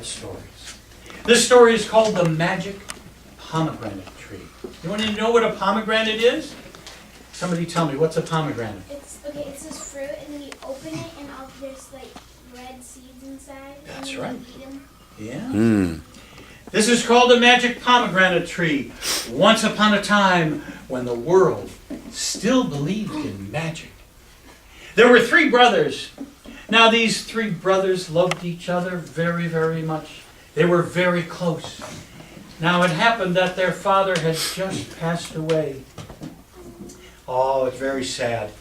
favorite stories. This story is called The Magic Pomegranate Tree. You want to know what a pomegranate is? Somebody tell me, what's a pomegranate? It's this fruit, and then you open it, and there's like red seeds inside. That's and right. You eat them. Yeah. This is called the magic pomegranate tree. Once upon a time, when the world still believed in magic. There were 3 brothers. Now these 3 brothers loved each other very, very much. They were very close. Now it happened that their father had just passed away. Oh, it's very sad.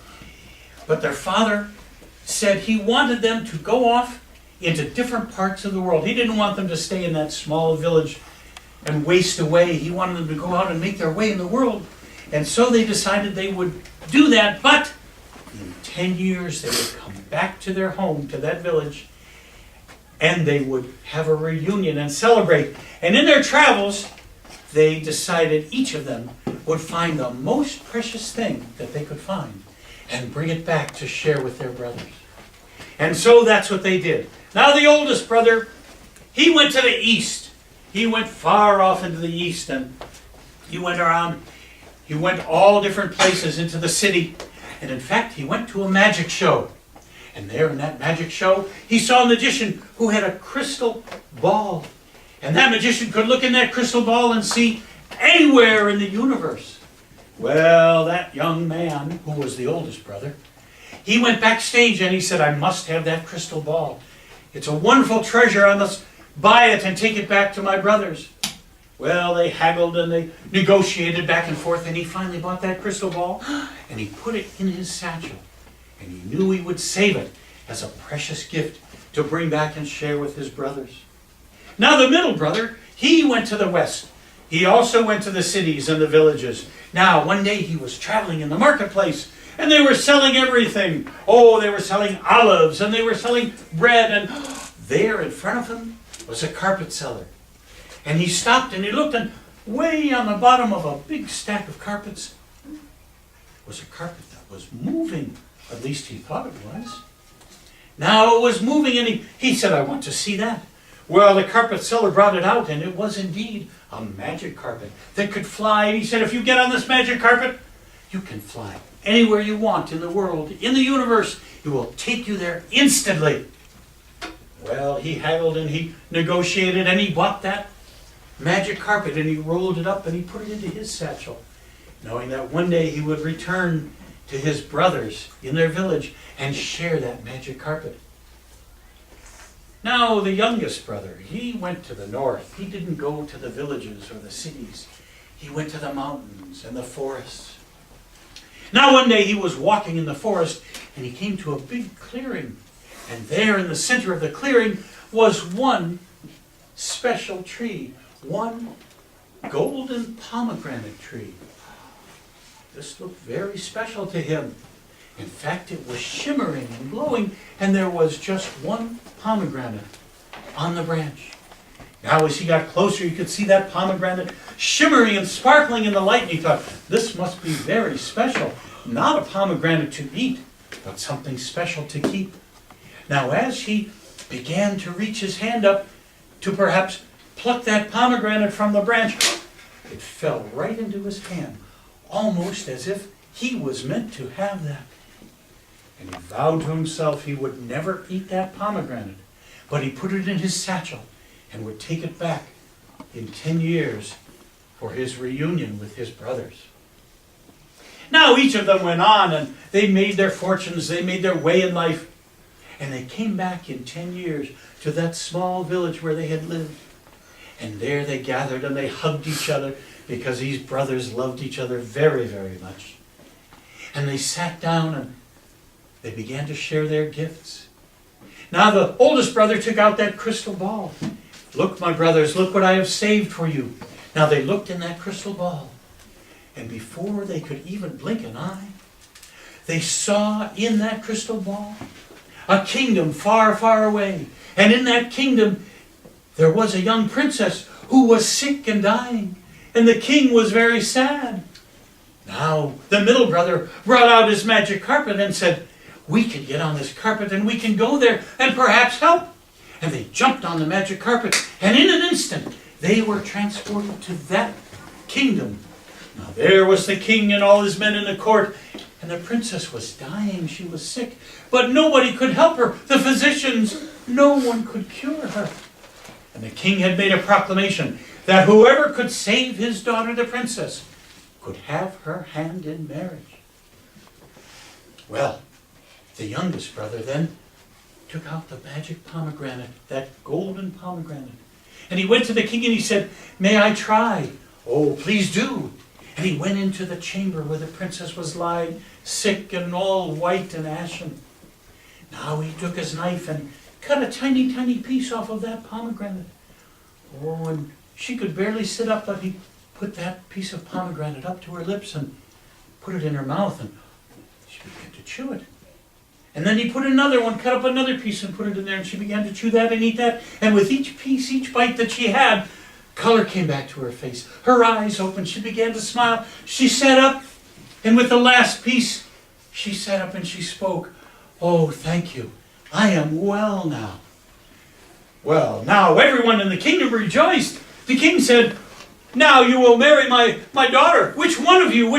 But their father said he wanted them to go off into different parts of the world. He didn't want them to stay in that small village and waste away. He wanted them to go out and make their way in the world. And so they decided they would do that, but in 10 years they would come back to their home, to that village, and they would have a reunion and celebrate. And in their travels, they decided each of them would find the most precious thing that they could find and bring it back to share with their brothers. And so that's what they did. Now the oldest brother, he went to the east. He went far off into the east, and he went around. He went all different places into the city. And in fact, he went to a magic show. And there in that magic show, he saw a magician who had a crystal ball. And that magician could look in that crystal ball and see anywhere in the universe. Well, that young man, who was the oldest brother, he went backstage and he said, I must have that crystal ball. It's a wonderful treasure. I must buy it and take it back to my brothers. Well, they haggled and they negotiated back and forth, and he finally bought that crystal ball and he put it in his satchel. And he knew he would save it as a precious gift to bring back and share with his brothers. Now the middle brother, he went to the west. He also went to the cities and the villages. Now one day he was traveling in the marketplace, and they were selling everything. Oh, they were selling olives, and they were selling bread, and there in front of him was a carpet seller. And he stopped and he looked, and way on the bottom of a big stack of carpets was a carpet that was moving. At least he thought it was. Now it was moving, and he said, I want to see that. Well, the carpet seller brought it out, and it was indeed a magic carpet that could fly. And he said, if you get on this magic carpet, you can fly anywhere you want in the world, in the universe. It will take you there instantly. Well, he haggled and he negotiated, and he bought that magic carpet, and he rolled it up and he put it into his satchel, knowing that one day he would return to his brothers in their village and share that magic carpet. Now the youngest brother, he went to the north. He didn't go to the villages or the cities. He went to the mountains and the forests. Now one day he was walking in the forest, and he came to a big clearing. And there in the center of the clearing was one special tree, one golden pomegranate tree. This looked very special to him. In fact, it was shimmering and glowing, and there was just one pomegranate on the branch. Now as he got closer, you could see that pomegranate shimmering and sparkling in the light, and he thought, this must be very special. Not a pomegranate to eat, but something special to keep. Now as he began to reach his hand up to perhaps pluck that pomegranate from the branch, it fell right into his hand, almost as if he was meant to have that. And he vowed to himself he would never eat that pomegranate, but he put it in his satchel and would take it back in 10 years for his reunion with his brothers. Now each of them went on, and they made their fortunes, they made their way in life, and they came back in 10 years to that small village where they had lived. And there they gathered and they hugged each other, because these brothers loved each other very, very much. And they sat down and they began to share their gifts. Now the oldest brother took out that crystal ball. Look, my brothers, look what I have saved for you. Now they looked in that crystal ball, and before they could even blink an eye, they saw in that crystal ball a kingdom far, far away. And in that kingdom there was a young princess who was sick and dying. And the king was very sad. Now the middle brother brought out his magic carpet and said, we can get on this carpet and we can go there and perhaps help. and they jumped on the magic carpet, and in an instant they were transported to that kingdom. Now there was the king and all his men in the court, and the princess was dying. She was sick, but nobody could help her. The physicians, no one could cure her. And the king had made a proclamation that whoever could save his daughter, the princess, could have her hand in marriage. Well, the youngest brother then took out the magic pomegranate, that golden pomegranate. And he went to the king and he said, "May I try?" "Oh, please do." And he went into the chamber where the princess was lying, sick and all white and ashen. Now he took his knife and cut a tiny, tiny piece off of that pomegranate. Oh, and she could barely sit up, but he put that piece of pomegranate up to her lips and put it in her mouth, and she began to chew it. And then he put another one, cut up another piece and put it in there, and she began to chew that and eat that. And with each piece, each bite that she had, color came back to her face. Her eyes opened. She began to smile. She sat up, and with the last piece, she sat up and she spoke. "Oh, thank you. I am well now." Well, now everyone in the kingdom rejoiced. The king said, "Now you will marry my daughter. Which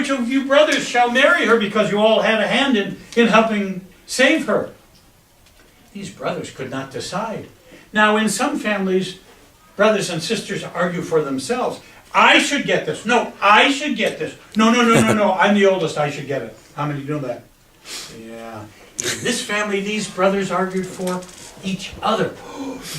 of you brothers shall marry her, because you all had a hand in helping save her?" These brothers could not decide. Now, in some families, brothers and sisters argue for themselves. "I should get this. No, I should get this. No, I'm the oldest. I should get it." How many know that? Yeah. In this family, these brothers argued for each other.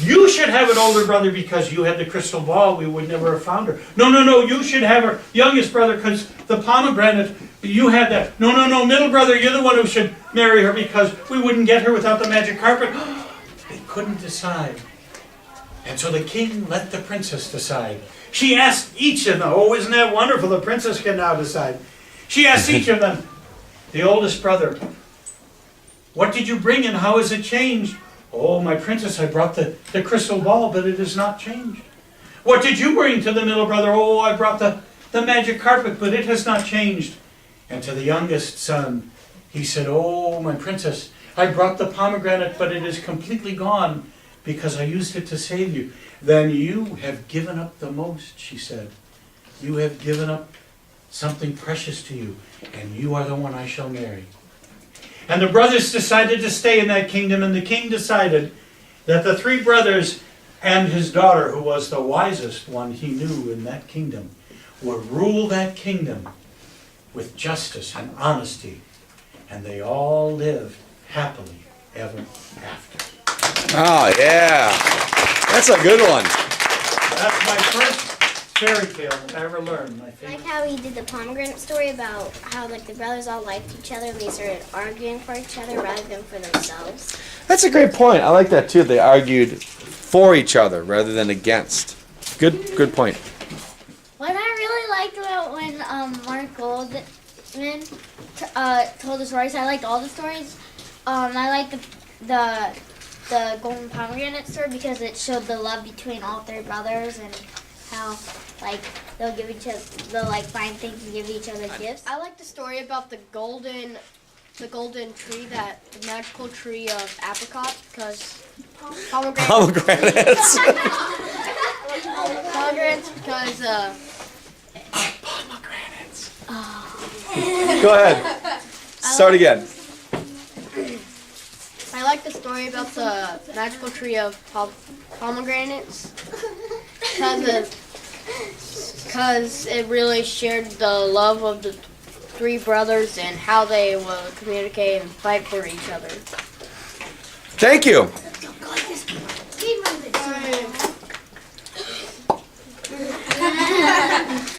"You should have an older brother because you had the crystal ball. We would never have found her." No, you should have her youngest brother because the pomegranate, you had that. No, middle brother, you're the one who should marry her because we wouldn't get her without the magic carpet. They couldn't decide. And so the king let the princess decide. She asked each of them, oh, isn't that wonderful? The princess can now decide. She asked each of them, the oldest brother, "What did you bring and how has it changed?" "Oh, my princess, I brought the crystal ball, but it has not changed." "What did you bring?" to the middle brother. "Oh, I brought the magic carpet, but it has not changed." And to the youngest son, he said, "Oh, my princess, I brought the pomegranate, but it is completely gone because I used it to save you." "Then you have given up the most," she said. "You have given up something precious to you, and you are the one I shall marry." And the brothers decided to stay in that kingdom, and the king decided that the three brothers and his daughter, who was the wisest one he knew in that kingdom, would rule that kingdom with justice and honesty. And they all lived happily ever after. Oh, yeah. That's a good one. That's my first fairy tale I ever learned. My I favorite. like how he did the pomegranate story about how like the brothers all liked each other and they started arguing for each other rather than for themselves. That's a great point. I like that too. They argued for each other rather than against. Good point. What I really liked about when Mark Goldman told the stories, I liked all the stories. I liked the golden pomegranate story because it showed the love between all three brothers and how like they'll like find things and give each other gifts. I like the story about the golden tree, the magical tree of apricot, because pomegranates. Pomegranates. Pomegranates because Pomegranates. Go ahead. Start again. I like the story about the magical tree of pomegranates because it really shared the love of the three brothers and how they will communicate and fight for each other. Thank you.